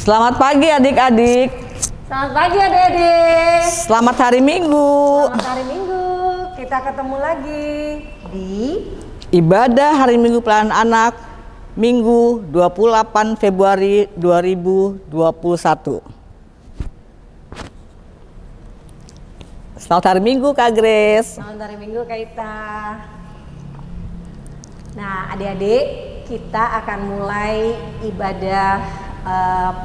Selamat pagi adik-adik. Selamat pagi adik-adik. Selamat hari Minggu. Selamat hari Minggu. Kita ketemu lagi di Ibadah Hari Minggu Pelayanan Anak Minggu 28 Februari 2021. Selamat hari Minggu Kak Grace. Selamat hari Minggu Kak Ita. Nah adik-adik, kita akan mulai ibadah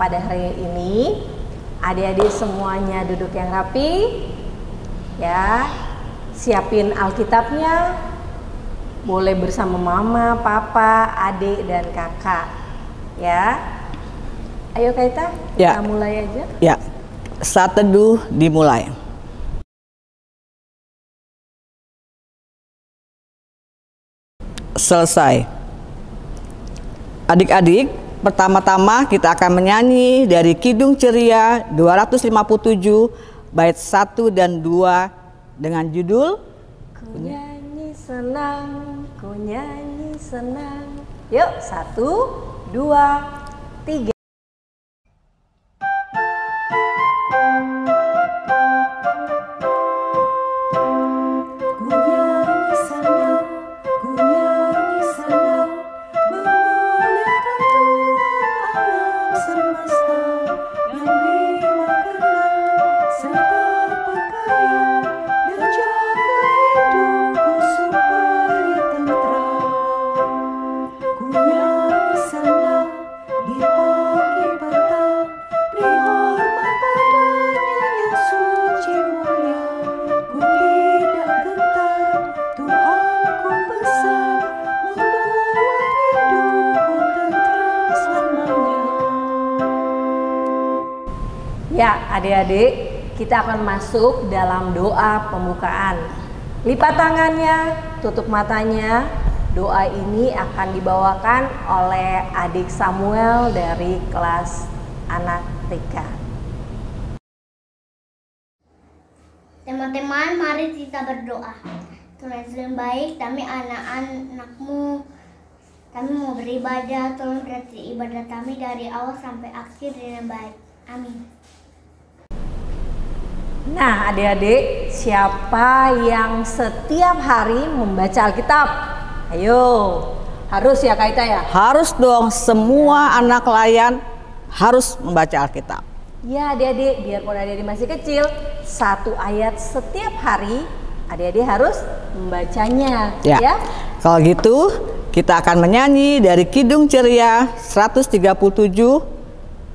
pada hari ini. Adik-adik semuanya duduk yang rapi ya, siapin Alkitabnya, boleh bersama mama, papa, adik dan kakak ya. Ayo Kak Ita, Ya. kita mulai aja. Ya, saat teduh dimulai. Selesai. Adik-adik, pertama-tama kita akan menyanyi dari Kidung Ceria 257 bait 1 dan 2 dengan judul Ku nyanyi senang, ku nyanyi senang. Yuk, 1, 2, 3. Ya, adik-adik, kita akan masuk dalam doa pembukaan. Lipat tangannya, tutup matanya. Doa ini akan dibawakan oleh adik Samuel dari kelas anak TK. Teman-teman, mari kita berdoa. Tuhan yang baik, kami anak-anakmu, kami mau beribadah, tolong berarti ibadah kami dari awal sampai akhir dengan baik. Amin. Nah adik-adik, siapa yang setiap hari membaca Alkitab? Ayo, harus ya Kak Ita ya? harus dong, semua anak layan harus membaca Alkitab. Ya adik-adik, biarpun adik-adik masih kecil, 1 ayat setiap hari adik-adik harus membacanya ya. Kalau gitu kita akan menyanyi dari Kidung Ceria 137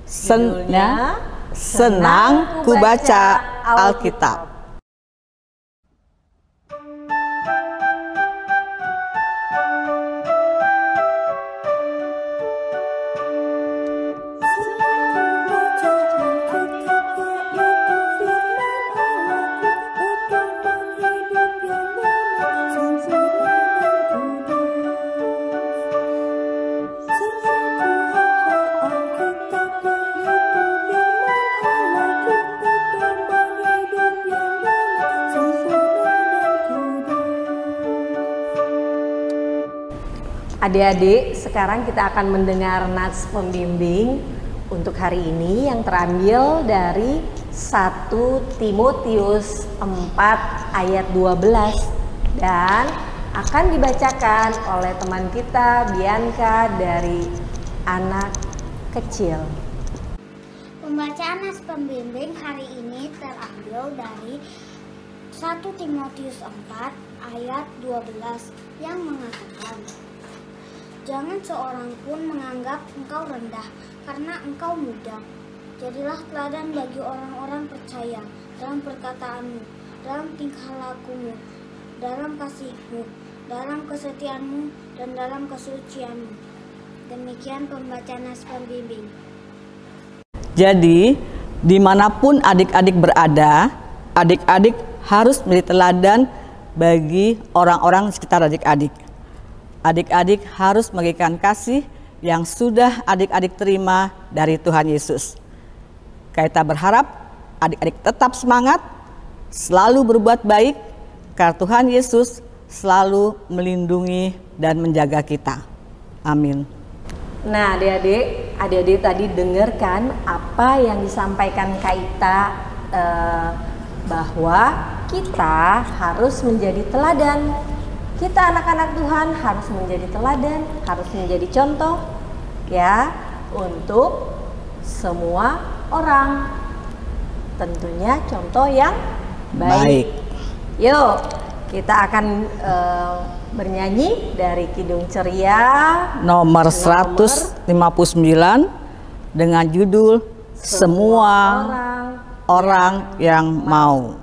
Judulnya, Senang ku baca Alkitab. Adik-adik, sekarang kita akan mendengar nats pembimbing untuk hari ini yang terambil dari 1 Timotius 4 ayat 12 dan akan dibacakan oleh teman kita Bianca dari anak kecil. Pembacaan nats pembimbing hari ini terambil dari 1 Timotius 4 ayat 12 yang mengatakan, jangan seorang pun menganggap engkau rendah karena engkau muda. Jadilah teladan bagi orang-orang percaya dalam perkataanmu, dalam tingkah lakumu, dalam kasihmu, dalam kesetiaanmu, dan dalam kesucianmu. Demikian pembacaan nats pembimbing. Jadi, dimanapun adik-adik berada, adik-adik harus menjadi teladan bagi orang-orang di sekitar adik-adik. Adik-adik harus memberikan kasih yang sudah adik-adik terima dari Tuhan Yesus. Kita berharap adik-adik tetap semangat, selalu berbuat baik, karena Tuhan Yesus selalu melindungi dan menjaga kita. Amin. Nah, adik-adik tadi dengarkan apa yang disampaikan Kak Ita, bahwa kita harus menjadi teladan. Kita anak-anak Tuhan harus menjadi teladan, harus menjadi contoh ya untuk semua orang. Tentunya contoh yang baik. Yuk, kita akan bernyanyi dari Kidung Ceria nomor 159 dengan judul Semua Orang yang Mau.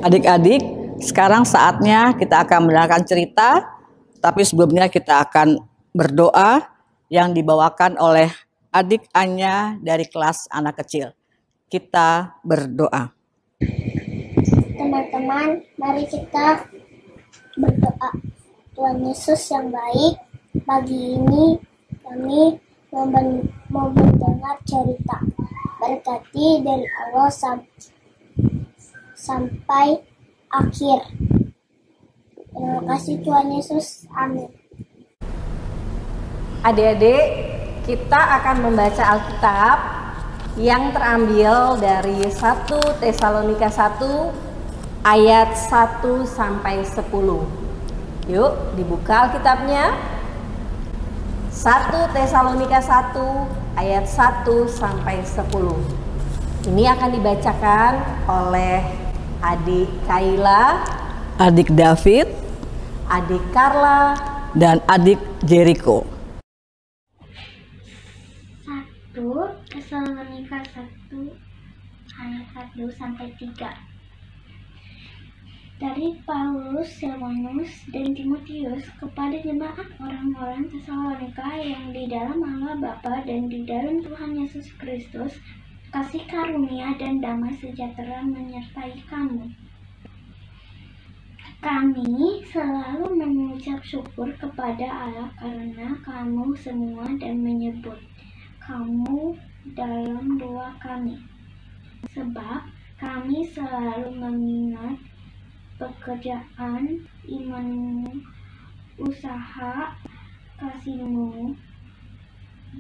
Adik-adik, sekarang saatnya kita akan mendengarkan cerita, tapi sebelumnya kita akan berdoa yang dibawakan oleh adik Anya dari kelas anak kecil. Kita berdoa. Teman-teman, mari kita berdoa. Tuhan Yesus yang baik, pagi ini kami mau mendengar cerita. Berkati dari awal sampai akhir. Terima kasih Tuhan Yesus. Amin. Adik-adik, kita akan membaca Alkitab yang terambil dari 1 Tesalonika 1 ayat 1 sampai 10. Yuk, dibuka Alkitabnya. 1 Tesalonika 1 ayat 1 sampai 10. Ini akan dibacakan oleh adik Kaila, adik David, adik Carla, dan adik Jericho. 1 Tesalonika 1 ayat 1 sampai 3. Dari Paulus, Silvanus, dan Timotius kepada jemaat orang-orang Tesalonika yang di dalam Allah Bapa dan di dalam Tuhan Yesus Kristus, kasih karunia dan damai sejahtera menyertai kamu. Kami selalu mengucap syukur kepada Allah karena kamu semua dan menyebut kamu dalam doa kami. Sebab kami selalu mengingat pekerjaan imanmu, usaha kasihmu,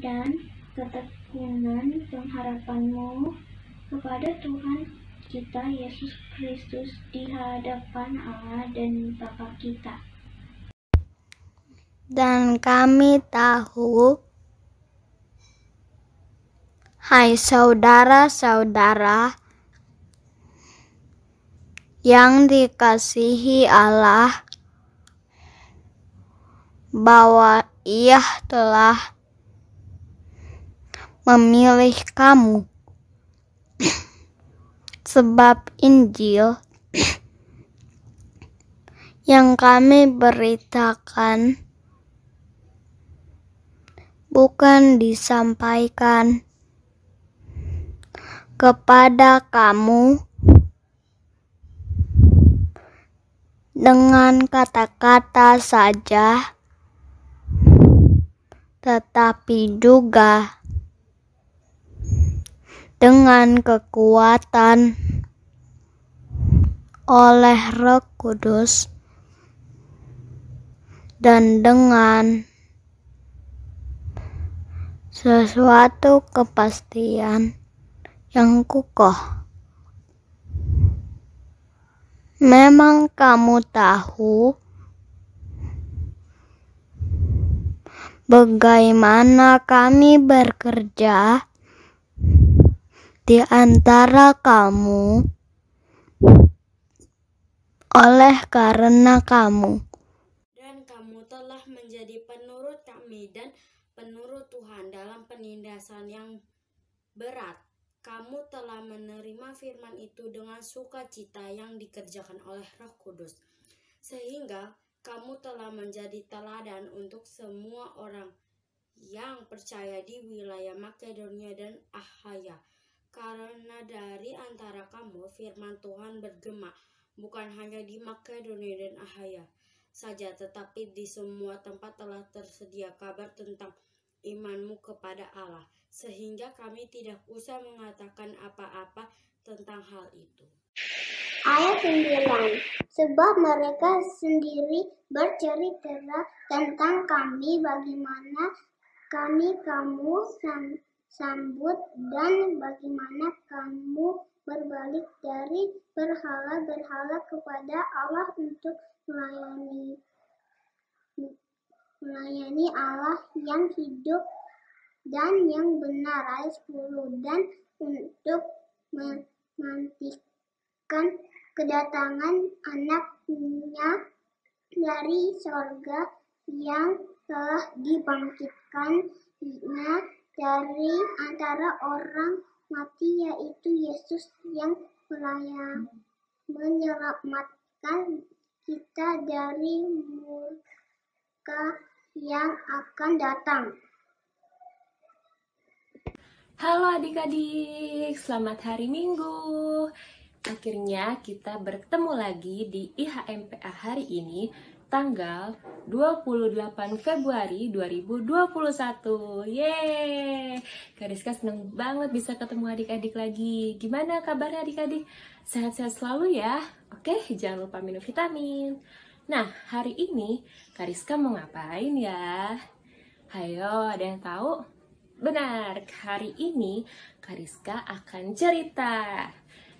dan ketekunan pengharapanmu kepada Tuhan kita Yesus Kristus di hadapan Allah dan Bapa kita. Dan kami tahu, hai saudara-saudara yang dikasihi Allah, bahwa Ia telah memilih kamu, sebab Injil yang kami beritakan bukan disampaikan kepada kamu dengan kata-kata saja, tetapi juga dengan kekuatan oleh Roh Kudus dan dengan sesuatu kepastian yang kukoh. Memang kamu tahu bagaimana kami bekerja di antara kamu oleh karena kamu. Dan kamu telah menjadi penurut kami dan penurut Tuhan dalam penindasan yang berat. Kamu telah menerima firman itu dengan sukacita yang dikerjakan oleh Roh Kudus, sehingga kamu telah menjadi teladan untuk semua orang yang percaya di wilayah Makedonia dan Akhaya. Karena dari antara kamu firman Tuhan bergema, bukan hanya di Makedonia dan Akhaya saja, tetapi di semua tempat telah tersedia kabar tentang imanmu kepada Allah, sehingga kami tidak usah mengatakan apa-apa tentang hal itu. Ayat 9. Sebab mereka sendiri bercerita tentang kami, bagaimana kami kamu sambut dan bagaimana kamu berbalik dari berhala-berhala kepada Allah untuk melayani Allah yang hidup dan yang benar. Ayat 10. Dan untuk menantikan kedatangan anaknya dari sorga yang telah dibangkitkannya dari antara orang mati, yaitu Yesus yang menyelamatkan kita dari murka yang akan datang. Halo adik-adik, selamat hari Minggu. Akhirnya kita bertemu lagi di IHMPA hari ini, tanggal 28 Februari 2021. Yeay! Kak Rizka seneng banget bisa ketemu adik-adik lagi. Gimana kabarnya adik-adik? Sehat-sehat selalu ya? Oke, jangan lupa minum vitamin. Nah, hari ini Kak Rizka mau ngapain ya? Hayo, ada yang tahu? Benar, hari ini Kak Rizka akan cerita.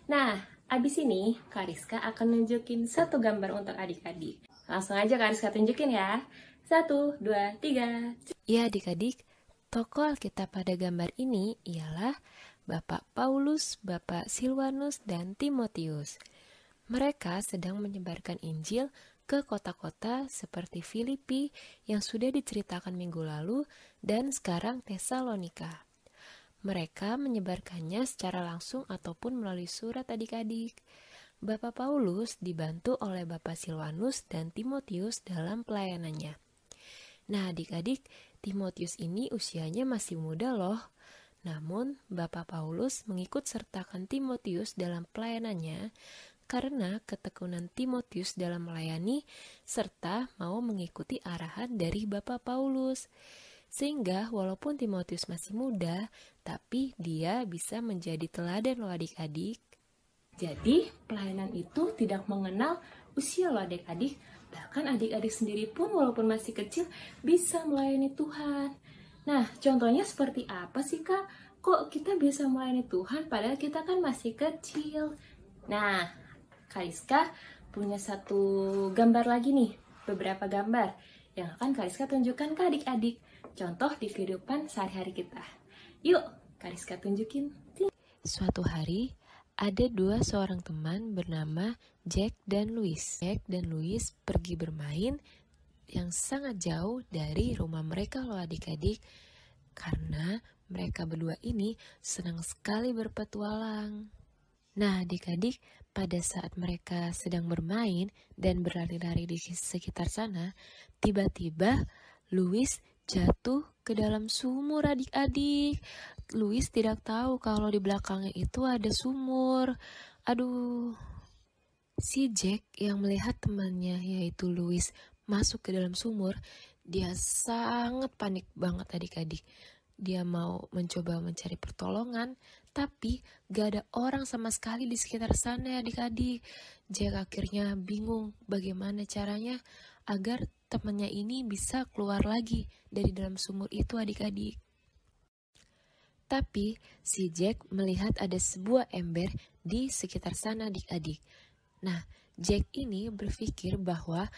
Nah, abis ini Kak Rizka akan nunjukin satu gambar untuk adik-adik. Langsung aja Kak Rizka tunjukin ya. 1, 2, 3. Ya adik-adik, tokoh Alkitab pada gambar ini ialah Bapak Paulus, Bapak Silwanus, dan Timotius. Mereka sedang menyebarkan Injil ke kota-kota seperti Filipi yang sudah diceritakan minggu lalu dan sekarang Tesalonika. Mereka menyebarkannya secara langsung ataupun melalui surat adik-adik. Bapak Paulus dibantu oleh Bapak Silwanus dan Timotius dalam pelayanannya. Nah adik-adik, Timotius ini usianya masih muda loh. Namun Bapak Paulus mengikut sertakan Timotius dalam pelayanannya karena ketekunan Timotius dalam melayani serta mau mengikuti arahan dari Bapak Paulus. Sehingga walaupun Timotius masih muda, tapi dia bisa menjadi teladan loh adik-adik. Jadi pelayanan itu tidak mengenal usia loh adik-adik. Bahkan adik-adik sendiri pun walaupun masih kecil bisa melayani Tuhan. Nah contohnya seperti apa sih Kak? Kok kita bisa melayani Tuhan padahal kita kan masih kecil? Nah Kak Rizka punya satu gambar lagi nih, beberapa gambar yang akan Kak Rizka tunjukkan ke adik-adik. Contoh di kehidupan sehari-hari kita. Yuk, Kak Rizka tunjukin. Suatu hari, ada seorang teman bernama Jack dan Louis. Jack dan Louis pergi bermain yang sangat jauh dari rumah mereka loh adik-adik. Karena mereka berdua ini senang sekali berpetualang. Nah adik-adik, pada saat mereka sedang bermain dan berlari-lari di sekitar sana, tiba-tiba Louis jatuh ke dalam sumur adik-adik. Louis tidak tahu kalau di belakangnya itu ada sumur. Aduh, si Jack yang melihat temannya yaitu Louis masuk ke dalam sumur, dia sangat panik banget adik-adik. Dia mau mencoba mencari pertolongan, tapi gak ada orang sama sekali di sekitar sana adik-adik. Jack akhirnya bingung bagaimana caranya agar temannya ini bisa keluar lagi dari dalam sumur itu adik-adik. Tapi si Jack melihat ada sebuah ember di sekitar sana adik-adik. Nah, Jack ini berpikir bahwa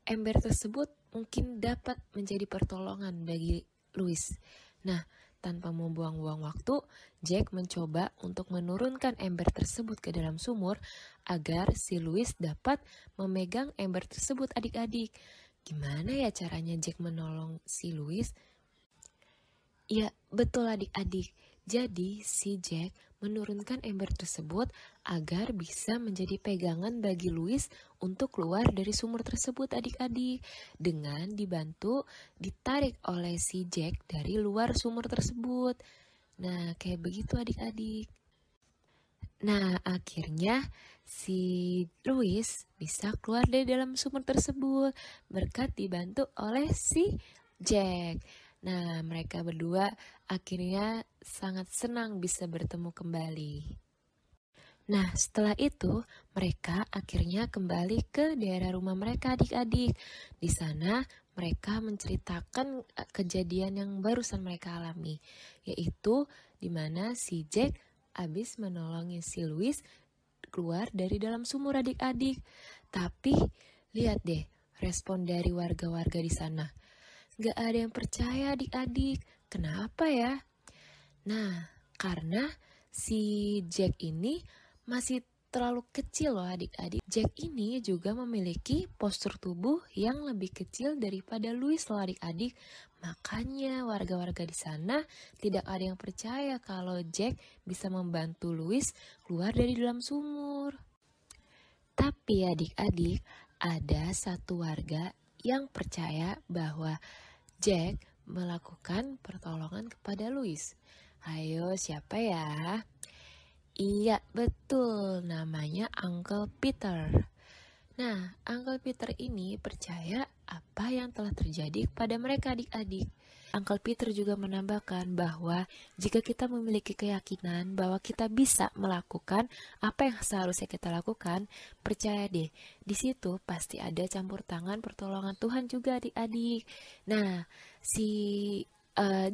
ember tersebut mungkin dapat menjadi pertolongan bagi Louis. Nah, tanpa membuang-buang waktu, Jack mencoba untuk menurunkan ember tersebut ke dalam sumur agar si Louis dapat memegang ember tersebut adik-adik. Gimana ya caranya Jack menolong si Louis? Ya, betul adik-adik. Jadi, si Jack menurunkan ember tersebut agar bisa menjadi pegangan bagi Louis untuk keluar dari sumur tersebut adik-adik. Dengan dibantu ditarik oleh si Jack dari luar sumur tersebut. Nah, kayak begitu adik-adik. Nah, akhirnya si Louis bisa keluar dari dalam sumur tersebut berkat dibantu oleh si Jack. Nah, mereka berdua akhirnya sangat senang bisa bertemu kembali. Nah, setelah itu mereka akhirnya kembali ke daerah rumah mereka adik-adik. Di sana mereka menceritakan kejadian yang barusan mereka alami, yaitu di mana si Jack habis menolongin si Louis keluar dari dalam sumur adik-adik. Tapi lihat deh respon dari warga-warga di sana. Gak ada yang percaya adik-adik. Kenapa ya? Nah, karena si Jack ini masih terlalu kecil loh adik-adik. Jack ini juga memiliki postur tubuh yang lebih kecil daripada Louis loh adik-adik. Makanya warga-warga di sana tidak ada yang percaya kalau Jack bisa membantu Louis keluar dari dalam sumur. Tapi adik-adik, ada satu warga yang percaya bahwa Jack melakukan pertolongan kepada Louis. Ayo, siapa ya? Iya, betul. Namanya Uncle Peter. Nah, Uncle Peter ini percaya apa yang telah terjadi kepada mereka adik-adik. Uncle Peter juga menambahkan bahwa jika kita memiliki keyakinan bahwa kita bisa melakukan apa yang seharusnya kita lakukan, percaya deh, di situ pasti ada campur tangan pertolongan Tuhan juga adik-adik. Nah, si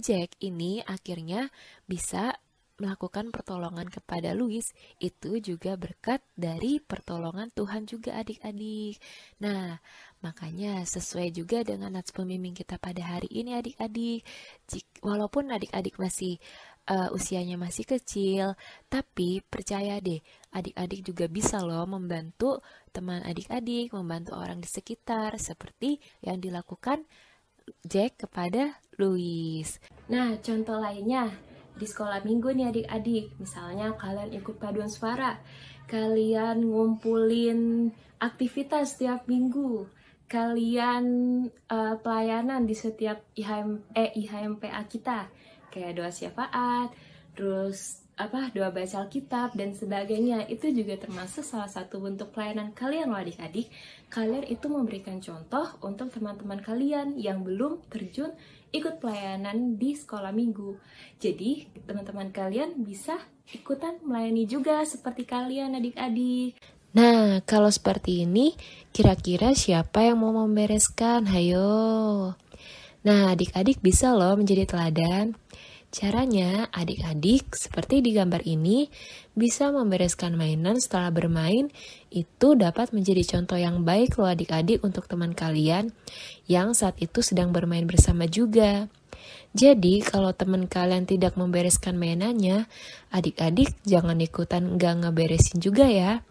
Jack ini akhirnya bisa melakukan pertolongan kepada Louis, itu juga berkat dari pertolongan Tuhan juga adik-adik. Nah, makanya sesuai juga dengan nats pembimbing kita pada hari ini adik-adik. Walaupun adik-adik masih usianya masih kecil, tapi percaya deh, adik-adik juga bisa loh membantu teman adik-adik, membantu orang di sekitar, seperti yang dilakukan Jack kepada Louis. Nah, contoh lainnya di sekolah minggu nih adik-adik, misalnya kalian ikut paduan suara, kalian ngumpulin aktivitas setiap minggu, kalian pelayanan di setiap IHMPA kita, kayak doa syafaat, terus doa baca Alkitab dan sebagainya. Itu juga termasuk salah satu bentuk pelayanan kalian loh adik-adik. Kalian itu memberikan contoh untuk teman-teman kalian yang belum terjun ikut pelayanan di sekolah minggu. Jadi teman-teman kalian bisa ikutan melayani juga seperti kalian adik-adik. Nah, kalau seperti ini, kira-kira siapa yang mau membereskan? Hayo. Nah, adik-adik bisa loh menjadi teladan. Caranya, adik-adik seperti di gambar ini bisa membereskan mainan setelah bermain. Itu dapat menjadi contoh yang baik loh adik-adik untuk teman kalian yang saat itu sedang bermain bersama juga. Jadi, kalau teman kalian tidak membereskan mainannya, adik-adik jangan ikutan nggak ngeberesin juga ya.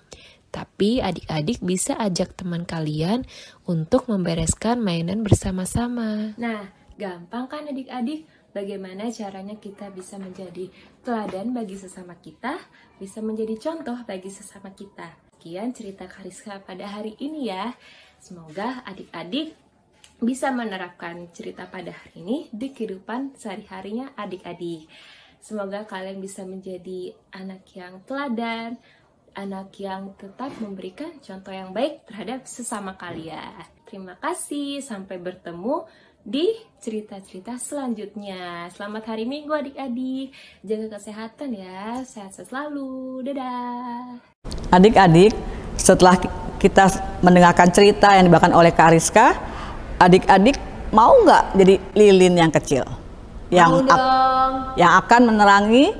Tapi adik-adik bisa ajak teman kalian untuk membereskan mainan bersama-sama. Nah, gampang kan adik-adik? Bagaimana caranya kita bisa menjadi teladan bagi sesama kita, bisa menjadi contoh bagi sesama kita. Sekian cerita Kariska pada hari ini ya. Semoga adik-adik bisa menerapkan cerita pada hari ini di kehidupan sehari-harinya adik-adik. Semoga kalian bisa menjadi anak yang teladan, anak yang tetap memberikan contoh yang baik terhadap sesama kalian. Terima kasih, sampai bertemu di cerita-cerita selanjutnya. Selamat hari Minggu adik-adik. Jaga kesehatan ya. Sehat selalu. Dadah. Adik-adik, setelah kita mendengarkan cerita yang dibawakan oleh Kak Ariska, adik-adik mau nggak jadi lilin yang kecil? Yang akan menerangi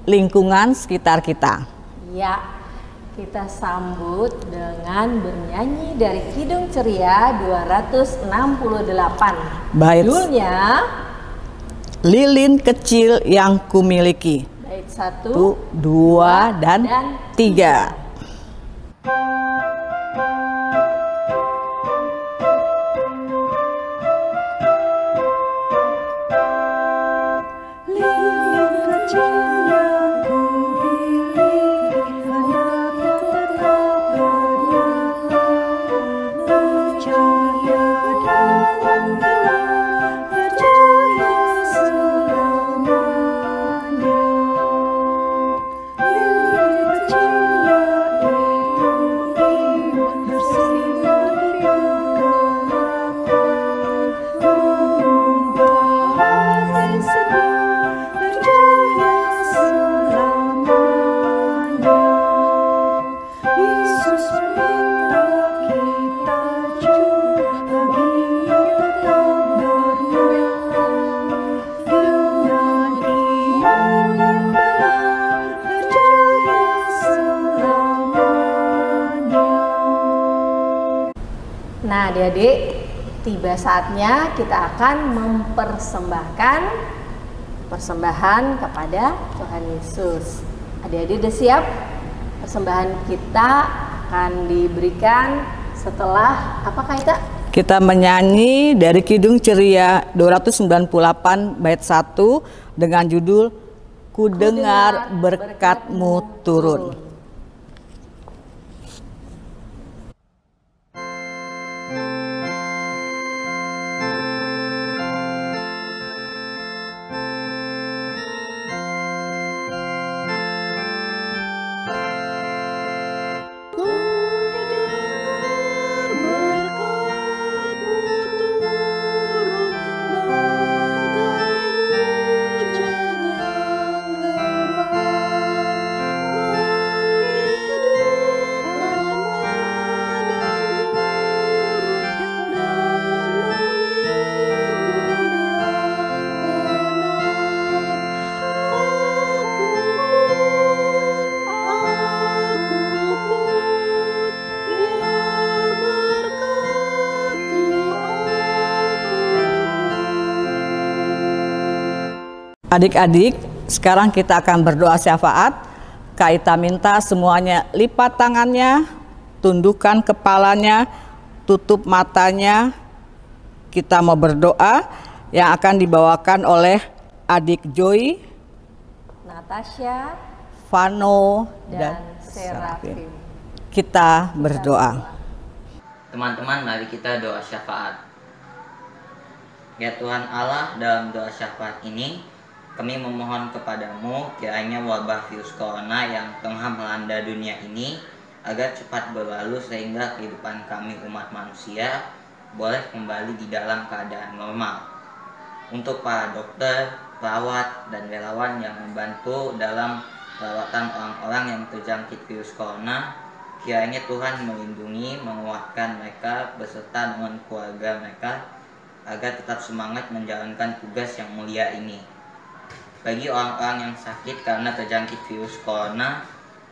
lingkungan sekitar kita. Ya. kita sambut dengan bernyanyi dari Kidung Ceria 268. Bait Judulnya Lilin Kecil Yang Kumiliki. bait 1, 2, dan 3. Nah, adik-adik, tiba saatnya kita akan mempersembahkan persembahan kepada Tuhan Yesus. Adik-adik udah siap? Persembahan kita akan diberikan setelah apakah itu? Kita menyanyi dari Kidung Ceria 298 bait 1 dengan judul Ku dengar berkat-Mu turun. Adik-adik, sekarang kita akan berdoa syafaat. Kak Ita minta semuanya lipat tangannya, tundukkan kepalanya, tutup matanya. Kita mau berdoa yang akan dibawakan oleh adik Joy, Natasha, Vano, dan dan Serafim. Kita berdoa. Teman-teman, mari kita doa syafaat. Ya Tuhan Allah, dalam doa syafaat ini kami memohon kepadamu kiranya wabah virus corona yang tengah melanda dunia ini agar cepat berlalu sehingga kehidupan kami umat manusia boleh kembali di dalam keadaan normal. Untuk para dokter, perawat, dan relawan yang membantu dalam perawatan orang-orang yang terjangkit virus corona, kiranya Tuhan melindungi, menguatkan mereka beserta dengan keluarga mereka agar tetap semangat menjalankan tugas yang mulia ini. Bagi orang-orang yang sakit karena terjangkit virus corona,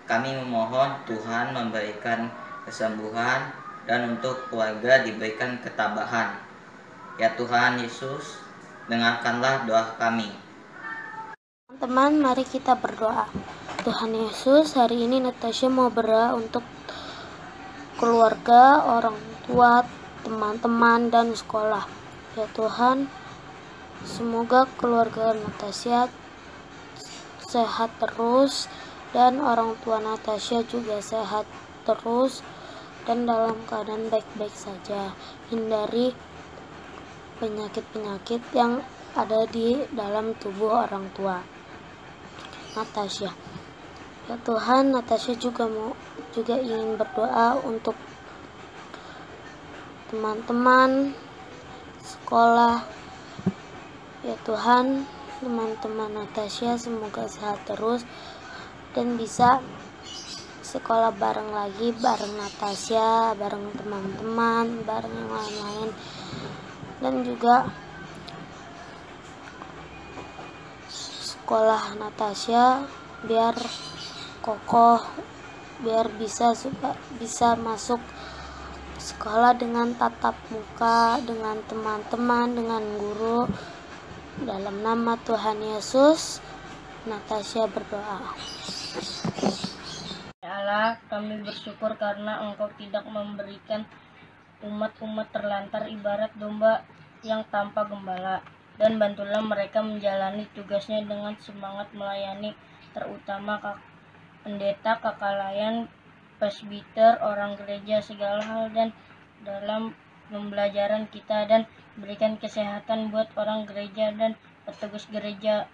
kami memohon Tuhan memberikan kesembuhan dan untuk keluarga diberikan ketabahan. Ya Tuhan Yesus, dengarkanlah doa kami. Teman-teman, mari kita berdoa. Tuhan Yesus, hari ini Natasha mau berdoa untuk keluarga, orang tua, teman-teman, dan sekolah. Ya Tuhan, semoga keluarga Natasha sehat terus dan orang tua Natasha juga sehat terus dan dalam keadaan baik-baik saja. Hindari penyakit-penyakit yang ada di dalam tubuh orang tua Natasha. Ya Tuhan, Natasha juga ingin berdoa untuk teman-teman sekolah. Ya Tuhan, teman-teman Natasha semoga sehat terus dan bisa sekolah bareng lagi, bareng Natasha, bareng teman-teman, bareng yang lain-lain, dan juga sekolah Natasha biar kokoh biar bisa masuk sekolah dengan tatap muka, dengan teman-teman, dengan guru. Dalam nama Tuhan Yesus, Natasha berdoa. Ya Allah, kami bersyukur karena Engkau tidak memberikan umat-umat terlantar ibarat domba yang tanpa gembala. Dan bantulah mereka menjalani tugasnya dengan semangat melayani, terutama pendeta, kakalayan, presbiter, orang gereja, segala hal dan dalam pembelajaran kita, dan berikan kesehatan buat orang gereja dan petugas gereja.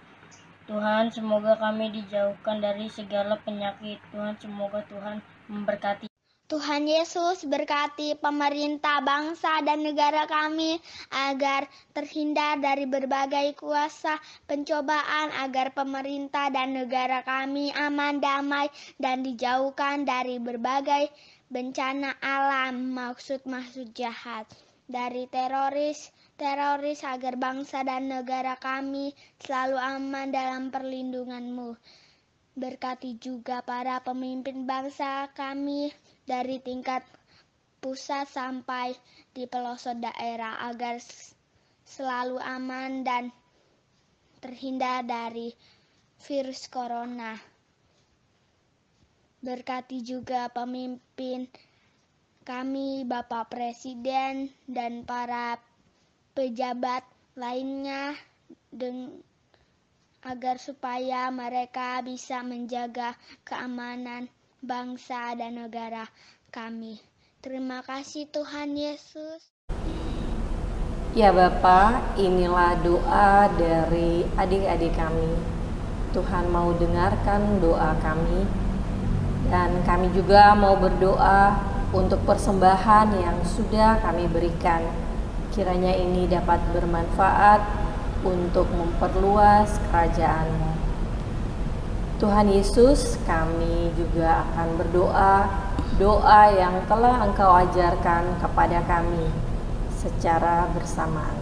Tuhan, semoga kami dijauhkan dari segala penyakit. Tuhan, semoga Tuhan memberkati. Tuhan Yesus berkati pemerintah bangsa dan negara kami agar terhindar dari berbagai kuasa pencobaan, agar pemerintah dan negara kami aman, damai, dan dijauhkan dari berbagai bencana alam, maksud-maksud jahat, dari teroris, agar bangsa dan negara kami selalu aman dalam perlindungan-Mu. Berkati juga para pemimpin bangsa kami dari tingkat pusat sampai di pelosok daerah agar selalu aman dan terhindar dari virus corona. Berkati juga pemimpin kami, Bapak Presiden dan para pejabat lainnya agar supaya mereka bisa menjaga keamanan bangsa dan negara kami. Terima kasih Tuhan Yesus. Ya Bapak, inilah doa dari adik-adik kami. Tuhan mau dengarkan doa kami, dan kami juga mau berdoa untuk persembahan yang sudah kami berikan. Kiranya ini dapat bermanfaat untuk memperluas kerajaan-Mu. Tuhan Yesus, kami juga akan berdoa, doa yang telah Engkau ajarkan kepada kami secara bersamaan.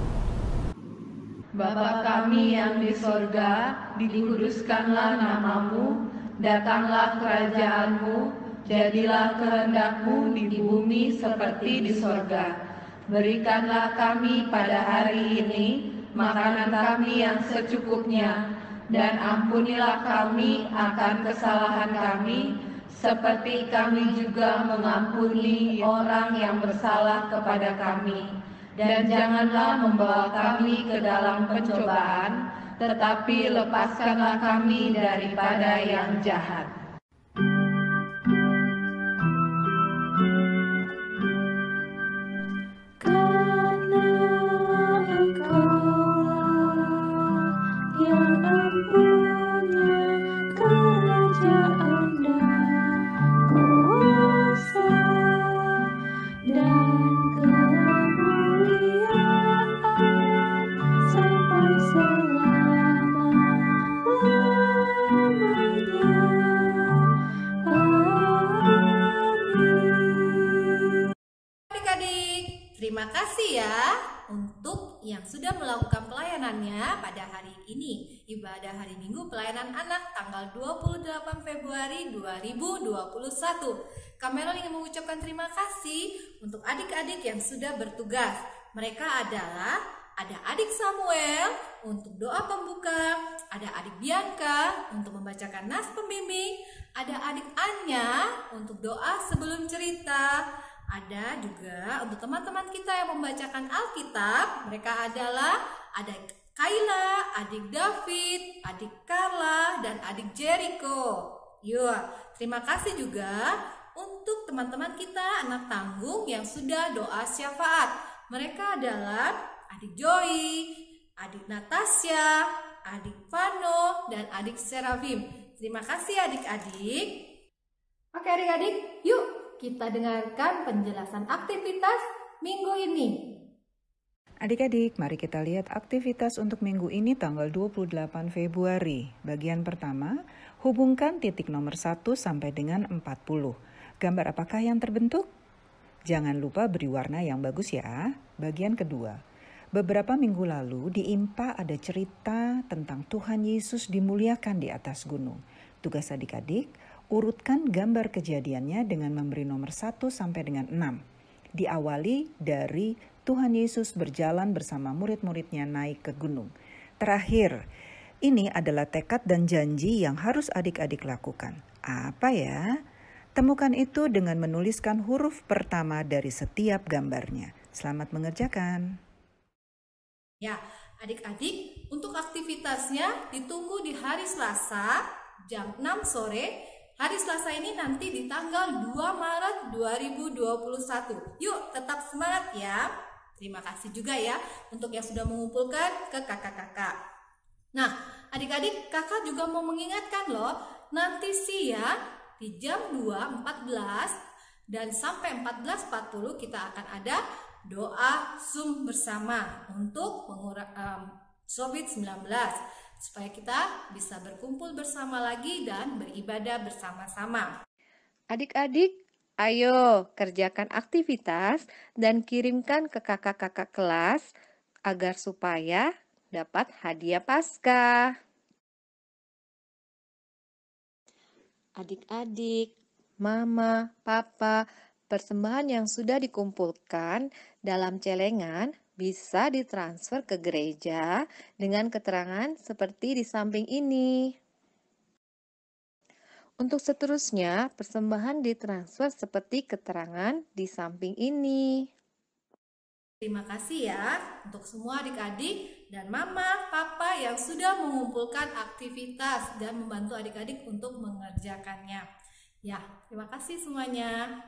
Bapa kami yang di sorga, dikuduskanlah nama-Mu, datanglah kerajaan-Mu, jadilah kehendak-Mu di bumi seperti di sorga. Berikanlah kami pada hari ini makanan kami yang secukupnya, dan ampunilah kami akan kesalahan kami, seperti kami juga mengampuni orang yang bersalah kepada kami. Dan janganlah membawa kami ke dalam pencobaan, tetapi lepaskanlah kami daripada yang jahat. Terima kasih ya untuk yang sudah melakukan pelayanannya pada hari ini. Ibadah hari Minggu pelayanan anak tanggal 28 Februari 2021. Kamerol ingin mengucapkan terima kasih untuk adik-adik yang sudah bertugas. Mereka adalah ada adik Samuel untuk doa pembuka, ada adik Bianca untuk membacakan nas pembimbing, ada adik Anya untuk doa sebelum cerita. Ada juga untuk teman-teman kita yang membacakan Alkitab, mereka adalah adik Kayla, adik David, adik Carla, dan adik Jericho. Yuk, terima kasih juga untuk teman-teman kita anak tanggung yang sudah doa syafaat. Mereka adalah adik Joy, adik Natasha, adik Vano, dan adik Serafim. Terima kasih adik-adik. Oke adik-adik, yuk kita dengarkan penjelasan aktivitas minggu ini. Adik-adik, mari kita lihat aktivitas untuk minggu ini tanggal 28 Februari. Bagian pertama, hubungkan titik nomor 1 sampai dengan 40. Gambar apakah yang terbentuk? Jangan lupa beri warna yang bagus ya. Bagian kedua, beberapa minggu lalu di IMPA ada cerita tentang Tuhan Yesus dimuliakan di atas gunung. Tugas adik-adik Urutkan gambar kejadiannya dengan memberi nomor 1 sampai dengan 6. Diawali dari Tuhan Yesus berjalan bersama murid-muridnya naik ke gunung. Terakhir, ini adalah tekad dan janji yang harus adik-adik lakukan. Apa ya? Temukan itu dengan menuliskan huruf pertama dari setiap gambarnya. Selamat mengerjakan. Ya, adik-adik, untuk aktivitasnya ditunggu di hari Selasa jam 6 sore. Hari Selasa ini nanti di tanggal 2 Maret 2021. Yuk, tetap semangat ya. Terima kasih juga ya untuk yang sudah mengumpulkan ke kakak-kakak. Nah, adik-adik, kakak juga mau mengingatkan loh, nanti siang di jam 2.14 dan sampai 14.40 kita akan ada doa Zoom bersama untuk COVID-19 supaya kita bisa berkumpul bersama lagi dan beribadah bersama-sama. Adik-adik, ayo kerjakan aktivitas dan kirimkan ke kakak-kakak kelas agar supaya dapat hadiah Paskah. Adik-adik, mama, papa, persembahan yang sudah dikumpulkan dalam celengan bisa ditransfer ke gereja dengan keterangan seperti di samping ini. Untuk seterusnya, persembahan ditransfer seperti keterangan di samping ini. Terima kasih ya untuk semua adik-adik dan mama, papa yang sudah mengumpulkan aktivitas dan membantu adik-adik untuk mengerjakannya. Ya, terima kasih semuanya.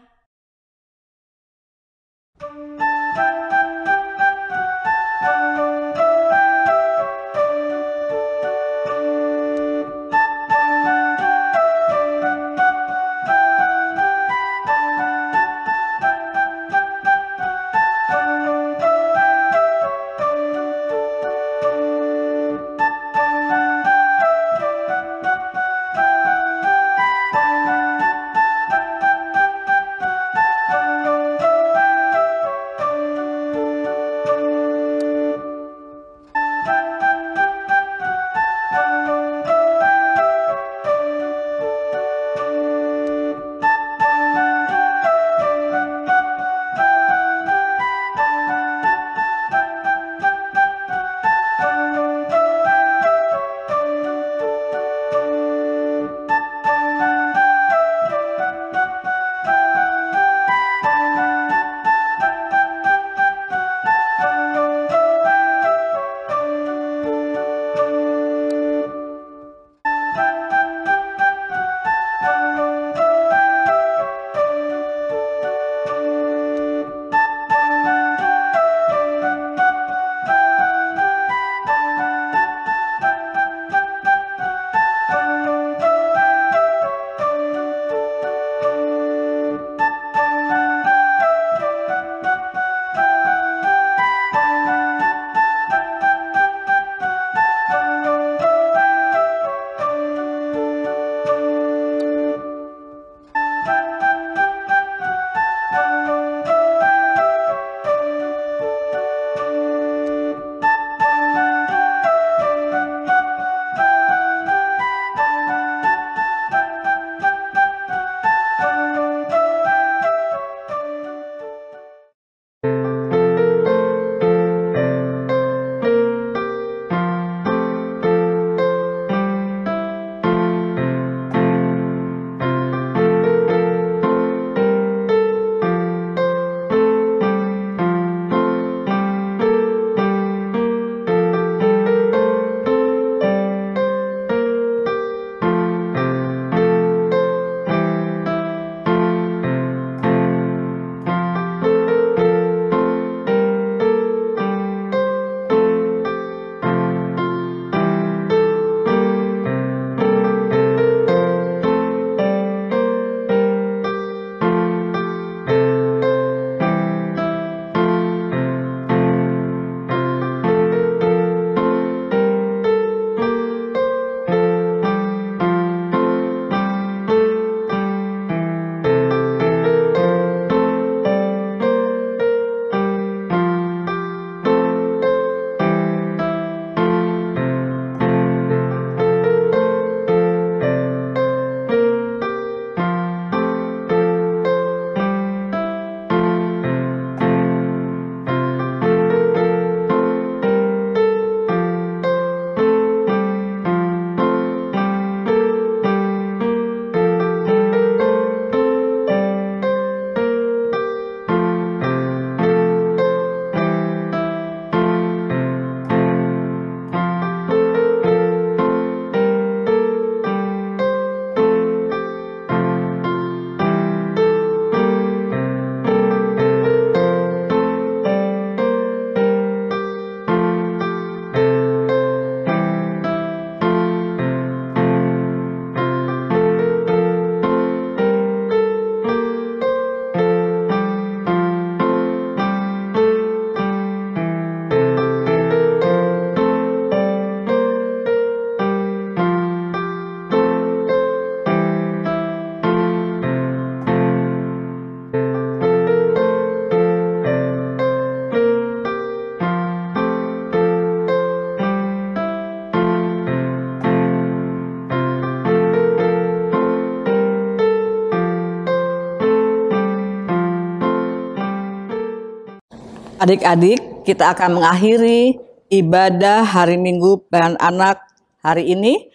Adik-adik, kita akan mengakhiri ibadah hari Minggu Pelayanan Anak hari ini.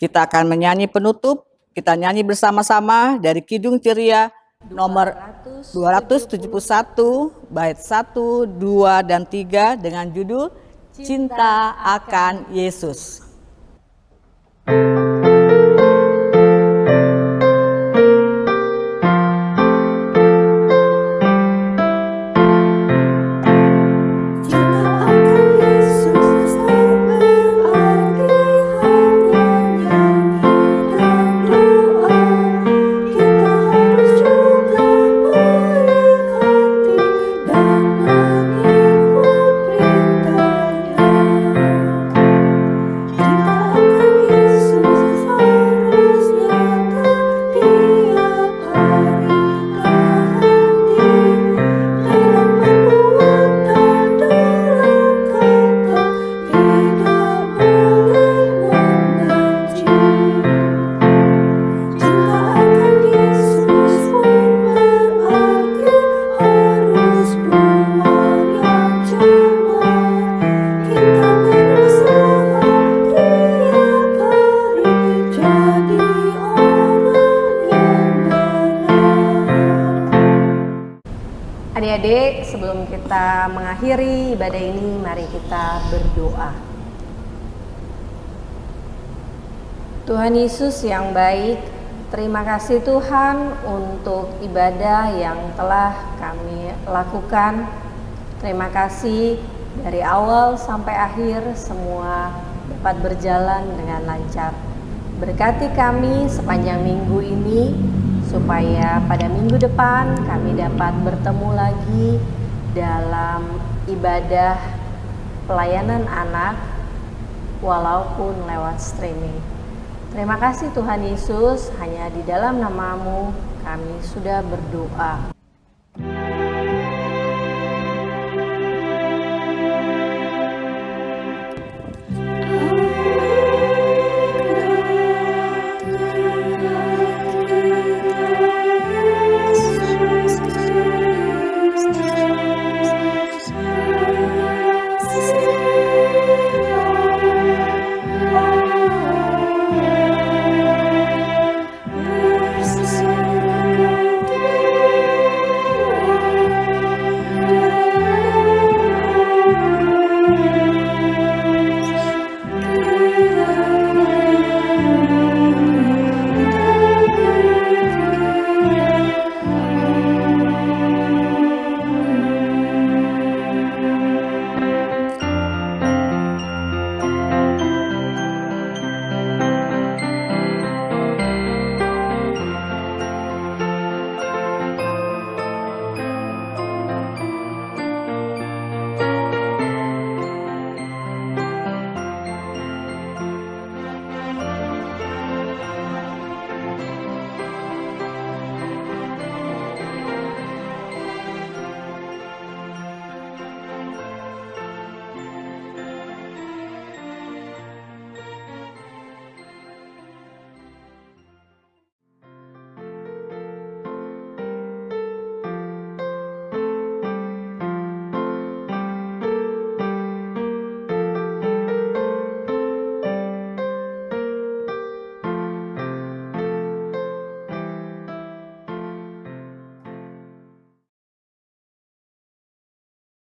Kita akan menyanyi penutup. Kita nyanyi bersama-sama dari Kidung Ceria nomor 271, bait 1, 2, dan 3 dengan judul Cinta Akan Yesus. Adik-adik, sebelum kita mengakhiri ibadah ini, mari kita berdoa. Tuhan Yesus yang baik, terima kasih Tuhan untuk ibadah yang telah kami lakukan. Terima kasih dari awal sampai akhir semua dapat berjalan dengan lancar. Berkati kami sepanjang minggu ini, supaya pada minggu depan kami dapat bertemu lagi dalam ibadah pelayanan anak walaupun lewat streaming. Terima kasih Tuhan Yesus, hanya di dalam nama-Mu kami sudah berdoa.